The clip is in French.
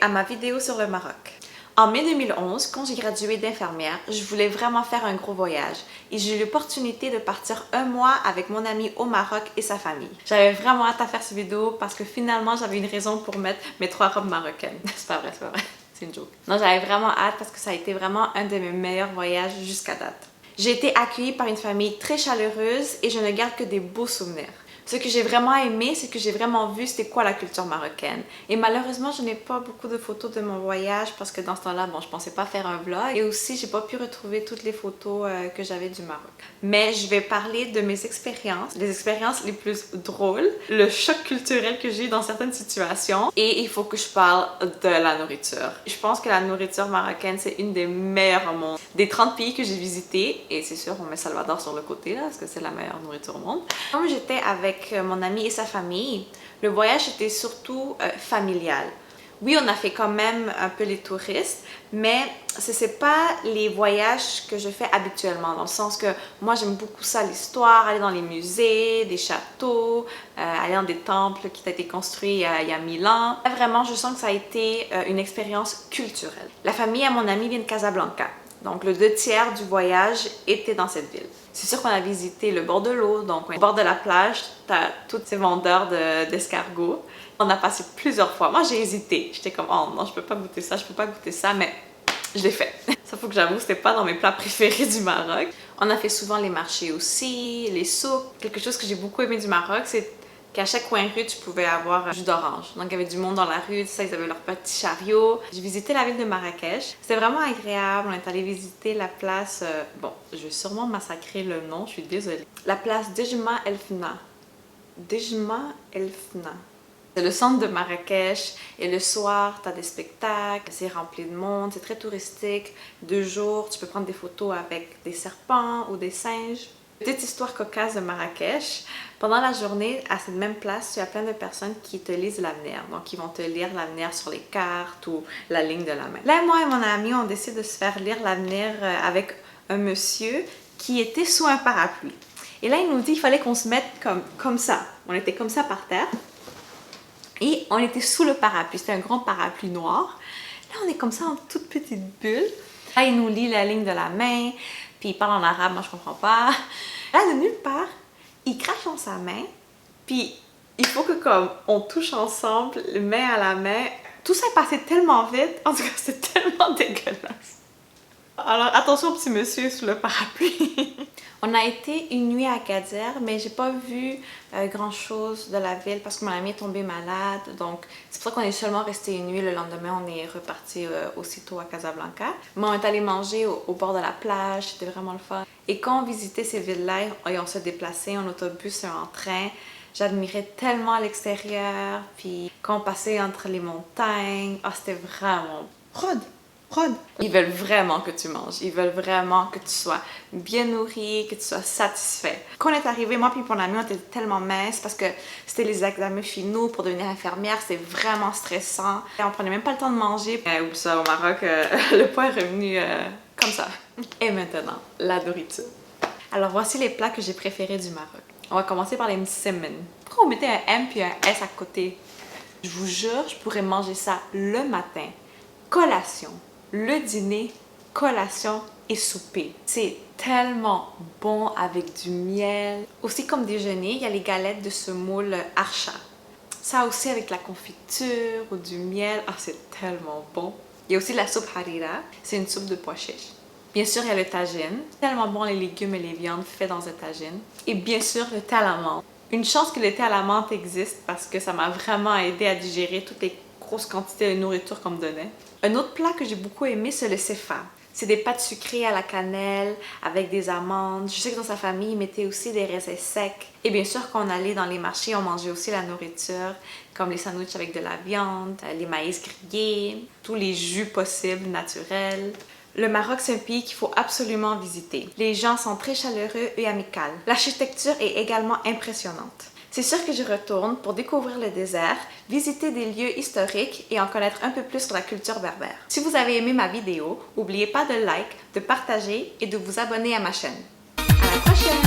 à ma vidéo sur le Maroc. En mai 2011, quand j'ai gradué d'infirmière, je voulais vraiment faire un gros voyage et j'ai eu l'opportunité de partir un mois avec mon ami au Maroc et sa famille. J'avais vraiment hâte à faire cette vidéo parce que finalement j'avais une raison pour mettre mes 3 robes marocaines. C'est pas vrai, c'est une joke. Non, j'avais vraiment hâte parce que ça a été vraiment un de mes meilleurs voyages jusqu'à date. J'ai été accueillie par une famille très chaleureuse et je ne garde que des beaux souvenirs. Ce que j'ai vraiment aimé, c'est que j'ai vraiment vu c'était quoi la culture marocaine. Et malheureusement, je n'ai pas beaucoup de photos de mon voyage parce que dans ce temps-là, bon, je pensais pas faire un vlog. Et aussi, j'ai pas pu retrouver toutes les photos que j'avais du Maroc. Mais je vais parler de mes expériences, les expériences les plus drôles, le choc culturel que j'ai eu dans certaines situations. Et il faut que je parle de la nourriture. Je pense que la nourriture marocaine, c'est une des meilleures au monde. Des 30 pays que j'ai visités, et c'est sûr, on met Salvador sur le côté là, parce que c'est la meilleure nourriture au monde. Comme j'étais avec mon ami et sa famille, le voyage était surtout familial. Oui, on a fait quand même un peu les touristes, mais c'est pas les voyages que je fais habituellement, dans le sens que moi j'aime beaucoup ça, l'histoire, aller dans les musées, des châteaux, aller dans des temples qui ont été construits il y a 1000 ans. Vraiment, je sens que ça a été une expérience culturelle. La famille à mon ami vient de Casablanca. Donc, le 2/3 du voyage était dans cette ville. C'est sûr qu'on a visité le bord de l'eau, donc au bord de la plage, t'as tous ces vendeurs d'escargots. On a passé plusieurs fois. Moi, j'ai hésité. J'étais comme, oh non, je peux pas goûter ça, je peux pas goûter ça, mais je l'ai fait. Ça, faut que j'avoue, c'était pas dans mes plats préférés du Maroc. On a fait souvent les marchés aussi, les souks. Quelque chose que j'ai beaucoup aimé du Maroc, c'est qu'à chaque coin de rue, tu pouvais avoir un jus d'orange. Donc, il y avait du monde dans la rue, ça, ils avaient leur petit chariot. J'ai visité la ville de Marrakech. C'était vraiment agréable. On est allé visiter la place... bon, je vais sûrement massacrer le nom, je suis désolée. La place Dejma El Fna. Dejma El Fna. C'est le centre de Marrakech et le soir, tu as des spectacles, c'est rempli de monde, c'est très touristique. 2 jours, tu peux prendre des photos avec des serpents ou des singes. Petite histoire cocasse de Marrakech. Pendant la journée, à cette même place, il y a plein de personnes qui te lisent l'avenir. Donc, ils vont te lire l'avenir sur les cartes ou la ligne de la main. Là, moi et mon ami, on décide de se faire lire l'avenir avec un monsieur qui était sous un parapluie. Et là, il nous dit qu'il fallait qu'on se mette comme ça. On était comme ça par terre. Et on était sous le parapluie. C'était un grand parapluie noir. Là, on est comme ça en toute petite bulle. Là, il nous lit la ligne de la main. Puis il parle en arabe, moi je comprends pas. Là, de nulle part, il crache dans sa main. Puis il faut que comme on touche ensemble, main à la main. Tout ça est passé tellement vite. En tout cas, c'est tellement dégueulasse. Alors attention au petit monsieur sous le parapluie. On a été une nuit à Agadir, mais j'ai pas vu grand chose de la ville parce que mon ami est tombé malade. Donc c'est pour ça qu'on est seulement resté une nuit. Le lendemain, on est reparti aussitôt à Casablanca. Mais on est allé manger au bord de la plage, c'était vraiment le fun. Et quand on visitait ces villes-là et on se déplaçait en autobus et en train, j'admirais tellement l'extérieur. Puis quand on passait entre les montagnes, oh, c'était vraiment Rod. Ils veulent vraiment que tu manges, ils veulent vraiment que tu sois bien nourri, que tu sois satisfait. Quand on est arrivé, moi et mon ami, on était tellement minces parce que c'était les examens finaux pour devenir infirmière, c'était vraiment stressant. Et on prenait même pas le temps de manger. Ou ça, au Maroc, le poids est revenu comme ça. Et maintenant, la nourriture. Alors voici les plats que j'ai préférés du Maroc. On va commencer par les msemen. Pourquoi on mettait un M puis un S à côté? Je vous jure, je pourrais manger ça le matin, collation, le dîner, collation et souper. C'est tellement bon avec du miel. Aussi comme déjeuner, il y a les galettes de semoule archa. Ça aussi avec la confiture ou du miel. Ah, c'est tellement bon. Il y a aussi la soupe harira. C'est une soupe de pois chiches. Bien sûr, il y a le tagine. Tellement bon les légumes et les viandes faits dans un tagine. Et bien sûr, le thé à la menthe. Une chance que le thé à la menthe existe parce que ça m'a vraiment aidé à digérer toutes les grosses quantités de nourriture qu'on me donnait. Un autre plat que j'ai beaucoup aimé, c'est le sefa. C'est des pâtes sucrées à la cannelle avec des amandes. Je sais que dans sa famille, il mettait aussi des raisins secs. Et bien sûr, quand on allait dans les marchés, on mangeait aussi la nourriture, comme les sandwichs avec de la viande, les maïs grillés, tous les jus possibles naturels. Le Maroc, c'est un pays qu'il faut absolument visiter. Les gens sont très chaleureux et amicaux. L'architecture est également impressionnante. C'est sûr que j'y retourne pour découvrir le désert, visiter des lieux historiques et en connaître un peu plus sur la culture berbère. Si vous avez aimé ma vidéo, n'oubliez pas de like, de partager et de vous abonner à ma chaîne. À la prochaine!